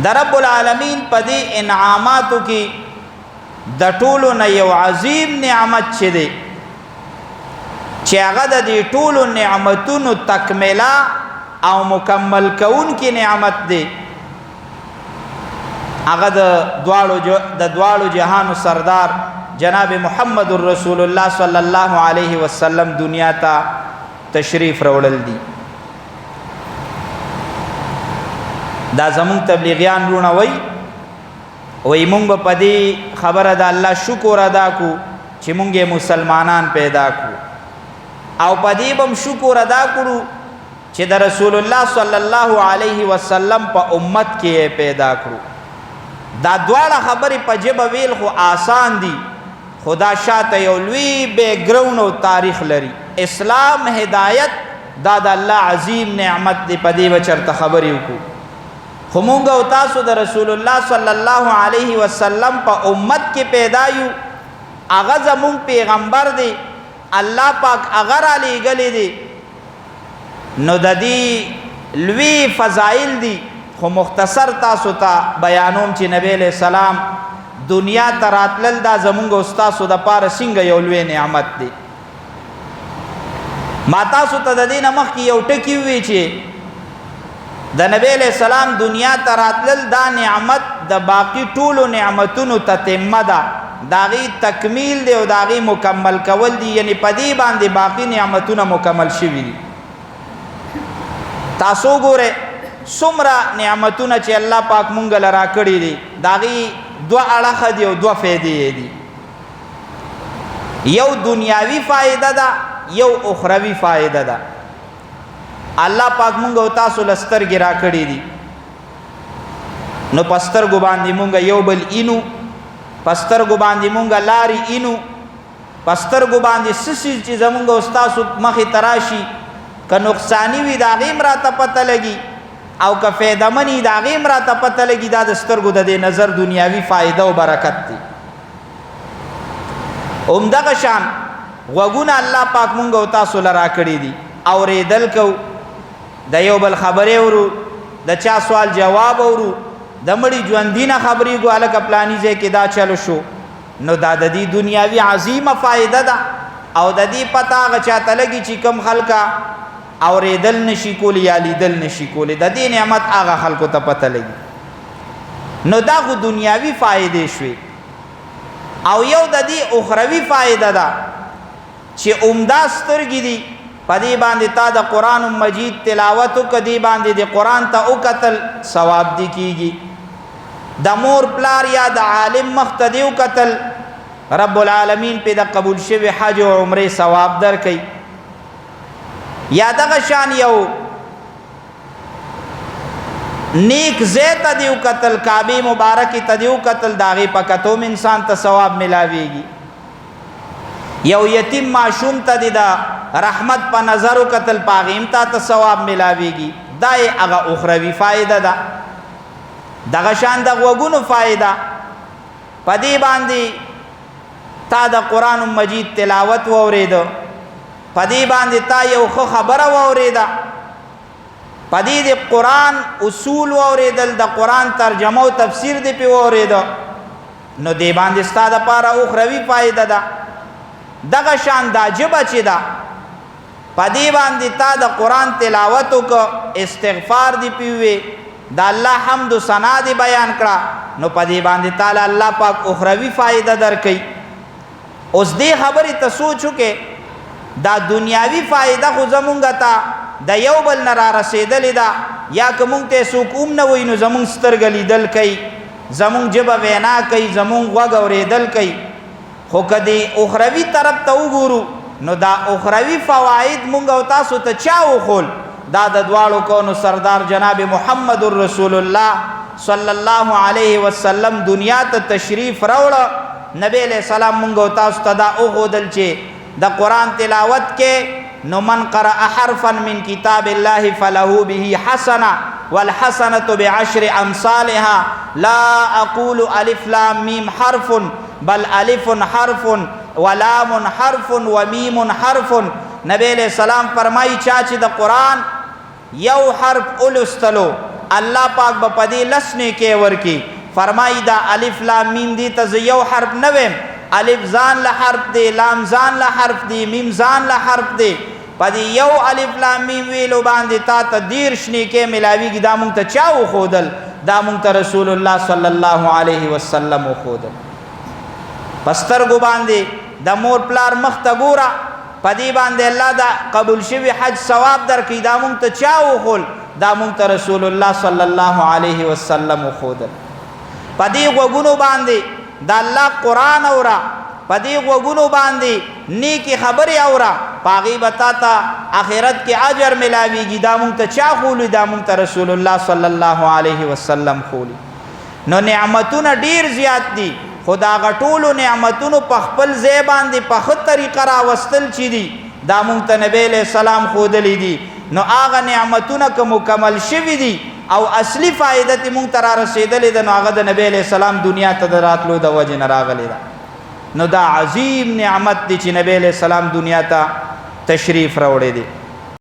د رب العالمین په دې انعاماتو کې د ټولو نه یو عظیم نعمت چې دی چې هغه د دې ټولو نعمتونو تکمله او مکمل کوونکی نعمت دی هغه د دواړو جهانو سردار جناب محمد رسول الله صلی الله علیه وسلم دنیا ته تشریف راوړل دي دا زمون تبلیغیان رونه وای مونږ په دې خبره د الله شکر ادا کو چې مونږه مسلمانان پیدا کو او په دې بم شکر ادا کړو چې د رسول الله صلی الله علیه وسلم په امت کې پیدا کړو دا دواړه خبرې په جبه ویل خو آسان دي خدا شاته یو لوی بیک گراوند او تاریخ لري اسلام هدایت دا د الله عظیم نعمت دی په دې بچرته خبرې وکړو خو مونږ او تاسو د رسول الله صلی الله علیه وسلم په امت کې پیدا یو هغه زمون پیغمبر دی الله پاک هغه را لېږلی دی نو د دې لوی فضایل دي خو مختصر تاسو ته بیانوم چې نبی علیہ السلام دنیا ته راتلل دا زمونږ او ستاسو دپاره څنګه یو لوی نعمت دی ما تاسو ته د دې نه مخکې یو ټکي ووی چې د نبی علیہ السلام دنیا ته راتلل دا نعمت د باقی ټولو نعمتونو تتمه ده د هغې تکمیل دی او د هغې مکمل کول دي یعنی په دې باندې باقی نعمتونه مکمل شوي دي تاسو ګورئ څومره نعمتونه چې الله پاک مونږ له راکړي دي د هغې دوه اړخه دي او دوه فایدې دي یو دنیاوي فایده ده یو اخروي فایده ده الله پاک مونږ او تاسو له سترګې راکړي دي نو په سترګو باندې مونږ یو بل اینو په سترګو باندې مونږ لارې اینو په سترګو باندې څه شي چې زمونږ او ستاسو مخې ته راشي که نقصاني وي د هغې هم راته پته لګي او که فایدهمني د هغې هم راته پته لګي دا د سترګو د دې نظر دنیاوي فایده او برکت دی همدغه شان غوږونه الله پاک مونږ او تاسو له راکړي دي اورېدل کوو د یو بل خبرې اورو د چا سوال جواب اورو د مړي ژوندي نه خبرې کو هلکه پلاني ځای کې دا چلو شو نو دا د دې دنیاوي عظیمه فایده ده او د دې پته هغه چاته لګي چې کوم خلکه اورېدل نشي کولی یا لیدل نشي کولی د دې نعمت هغه خلکو ته پته لګي نو دا خو دنیاوي فایدې شوې او یو د دې اخروي فایده ده چې عمده سترګې دي په دې باندې تا د قرآن مجید تلاوت وکړه دې باندې د قرآن ته وکتل ثواب دې کېږي د مور پلار یا د عالم مخ ته دې وکتل رب العالمین پې د قبول شوي حج او عمرې ثواب درکوي یا دغه شان یو نیک ځای ته دې وکتل کعبې مبارکې ته دې وکتل د هغې په کتو هم انسان ته ثواب ملاویږي یو یتیم ماشوم ته دې د رحمت په نظر وکتل په هغې هم تا ته ثواب ملاویږي دا یې هغه اخروي فایده ده دغه شان د غوږونو فایده په دې باندې تا د قرآن مجید تلاوت واورېده په دې باندې تا یو ښه خبره واورېده په دې د قرآن اصول واورېدل د قرآن ترجمه او تفسیر دې پې واورېده نو دې باندې ستا دپاره اخروي فایده ده دغه شان دا ژبه چې ده په دې باندې تا د قرآن تلاوت وکړه استغفار دې پې ووې د الله حمد و ثنا دې بیان کړه نو په دې باندې تعالی الله پاک اخروي فایده درکوي اوس دې خبرې ته سوچ وکړې دا دنیاوي فایده خو زمونږ ته د یو بل نه را رسېدلې ده یا که مونږ ته څوک هم نه وایي نو زمونږ سترګه لیدل کوي زمونږ ژبه وینا کوي زمونږ غوږ اورېدل کوي خو که دې اخروي طرف ته وګورو نو دا اخروي فواید مونږ او تاسو ته چا وښول دا د دواړو کونو سردار جناب محمد رسول الله صلی الله علیه وسلم دنیا ته تشریف راوړه نبی علیہ السلام مونږ او تاسو ته دا وښودل چې د قرآن تلاوت کې نو من قرأ حرفا من کتاب الله فله به حسنه والحسنة بعشر امثالها لا اقول الف لام میم حرف بل الف حرف ولام حرف ومیم حرف نبی علیہ السلام فرمائی چا چې د قرآن یو حرف اولستلو الله پاک به پدی لسنه کې ورکی فرمای دا الف لام میم دی ته یو حرف نه ویم الف ځان له حرف دی لام ځان له حرف دی میم ځان له حرف دی پدی یو الف لام میم ویلو باندې تا ته دیر شنه کې ملاویږي دا مونږ ته چا وښودل دا مونږ ته رسول الله صلی الله علیه وسلم وښودل پسترګو باندې د مور پلار مخ ته ګوره پدی باندې الله دا قبول شوی حج ثواب درکې دا مونږ ته چا وښول دا مونږ ته رسول الله صلی الله علیه وسلم وښودل پدی غوګونو باندې د الله قرآن اورا پدی غوګونو باندې نیکی خبرې اورا پاغي بتا تا آخرت کې اجر ملاويږي دا مونږ ته چا خولي دا مونږ ته رسول الله صلی الله علیه وسلم خولي نو نعمتونه ډیر زیات دي خدا غټولو نعمتونو په خپل ځای باندې په خپل طریقه را وستل چي دي دا مونږ ته نبی له سلام خودلې دي نو هغه نعمتونه که مکمل شوي دي او اصلي فائدت مونږ ته را رسېدلې ده نو هغه د نبی علیه السلام دنیا ته د راتلو د وجې نه راغلې ده نو دا عظیم نعمت دی چې نبی علیه السلام دنیا ته تشریف راوړی دی